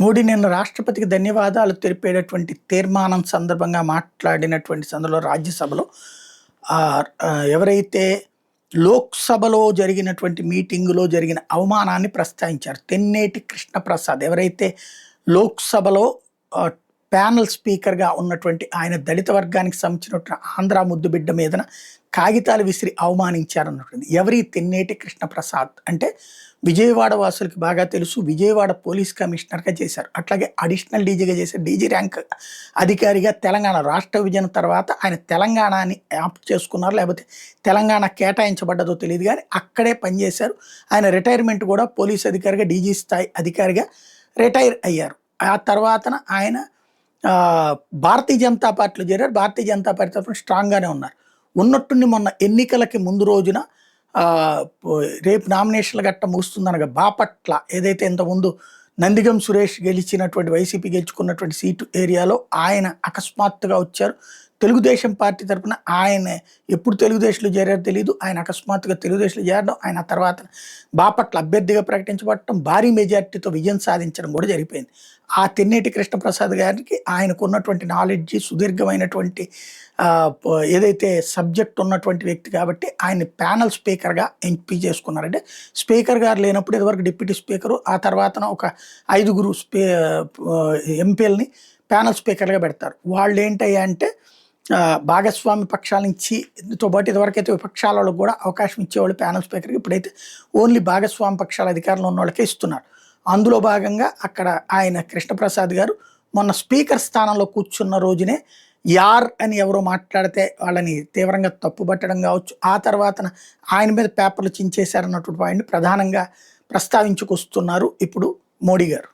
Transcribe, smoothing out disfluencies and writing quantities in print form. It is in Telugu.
మోడీ నిన్న రాష్ట్రపతికి ధన్యవాదాలు తెలిపేటటువంటి తీర్మానం సందర్భంగా మాట్లాడినటువంటి సందర్భంలో రాజ్యసభలో ఎవరైతే లోక్సభలో జరిగినటువంటి మీటింగులో జరిగిన అవమానాన్ని ప్రస్తావించారు. తెన్నేటి కృష్ణప్రసాద్ ఎవరైతే లోక్సభలో ప్యానల్ స్పీకర్గా ఉన్నటువంటి ఆయన దళిత వర్గానికి సంబంధించినటువంటి ఆంధ్ర ముద్దుబిడ్డ మీదన కాగితాలు విసిరి అవమానించారన్నటువంటి ఎవరి తెన్నేటి కృష్ణప్రసాద్ అంటే విజయవాడ వాసులకి బాగా తెలుసు. విజయవాడ పోలీస్ కమిషనర్గా చేశారు, అట్లాగే అడిషనల్ డీజీగా చేశారు. డీజీ ర్యాంక్ అధికారిగా తెలంగాణ రాష్ట్ర విభజన తర్వాత ఆయన తెలంగాణని యాప్ట్ చేసుకున్నారు, లేకపోతే తెలంగాణ కేటాయించబడ్డదో తెలియదు కానీ అక్కడే పనిచేశారు. ఆయన రిటైర్మెంట్ కూడా పోలీస్ అధికారిగా డీజీ స్థాయి అధికారిగా రిటైర్ అయ్యారు. ఆ తర్వాతన ఆయన భారతీయ జనతా పార్టీలో చేరారు. భారతీయ జనతా పార్టీ తరఫున స్ట్రాంగ్గానే ఉన్నారు. ఉన్నట్టుండి మొన్న ఎన్నికలకి ముందు రోజున రేపు నామినేషన్ల గట్ట ముగుస్తుందనగా బాపట్ల ఏదైతే ఇంతకుముందు నందిగం సురేష్ గెలిచినటువంటి వైసీపీ గెలుచుకున్నటువంటి సీటు ఏరియాలో ఆయన అకస్మాత్తుగా వచ్చారు. తెలుగుదేశం పార్టీ తరఫున ఆయన ఎప్పుడు తెలుగుదేశంలో చేరారో తెలియదు. ఆయన అకస్మాత్తుగా తెలుగుదేశంలో చేరడం, ఆయన తర్వాత బాపట్ల అభ్యర్థిగా ప్రకటించబడటం, భారీ మెజార్టీతో విజయం సాధించడం కూడా జరిగిపోయింది. ఆ తెన్నేటి కృష్ణప్రసాద్ గారికి ఆయనకు ఉన్నటువంటి నాలెడ్జి, సుదీర్ఘమైనటువంటి ఏదైతే సబ్జెక్ట్ ఉన్నటువంటి వ్యక్తి కాబట్టి ఆయన్ని ప్యానల్ స్పీకర్గా ఎంపీ చేసుకున్నారంటే, స్పీకర్ గారు లేనప్పుడు ఇదివరకు డిప్యూటీ స్పీకరు, ఆ తర్వాత ఒక 5 ఎంపీలని ప్యానల్ స్పీకర్గా పెడతారు. వాళ్ళు ఏంటయ్యా అంటే భాగస్వామి పక్షాల నుంచితో పాటు ఇదివరకైతే విపక్షాలలో కూడా అవకాశం ఇచ్చేవాళ్ళు ప్యానల్ స్పీకర్కి, ఇప్పుడైతే ఓన్లీ భాగస్వామి పక్షాల అధికారంలో ఉన్న వాళ్ళకే ఇస్తున్నారు. అందులో భాగంగా అక్కడ ఆయన కృష్ణప్రసాద్ గారు మొన్న స్పీకర్ స్థానంలో కూర్చున్న రోజునే యార్ అని ఎవరో మాట్లాడితే వాళ్ళని తీవ్రంగా తప్పుపట్టడం కావచ్చు, ఆ తర్వాత ఆయన మీద పేపర్లు చించేశారన్నటువంటి పాయింట్ని ప్రధానంగా ప్రస్తావించుకొస్తున్నారు ఇప్పుడు మోడీ గారు.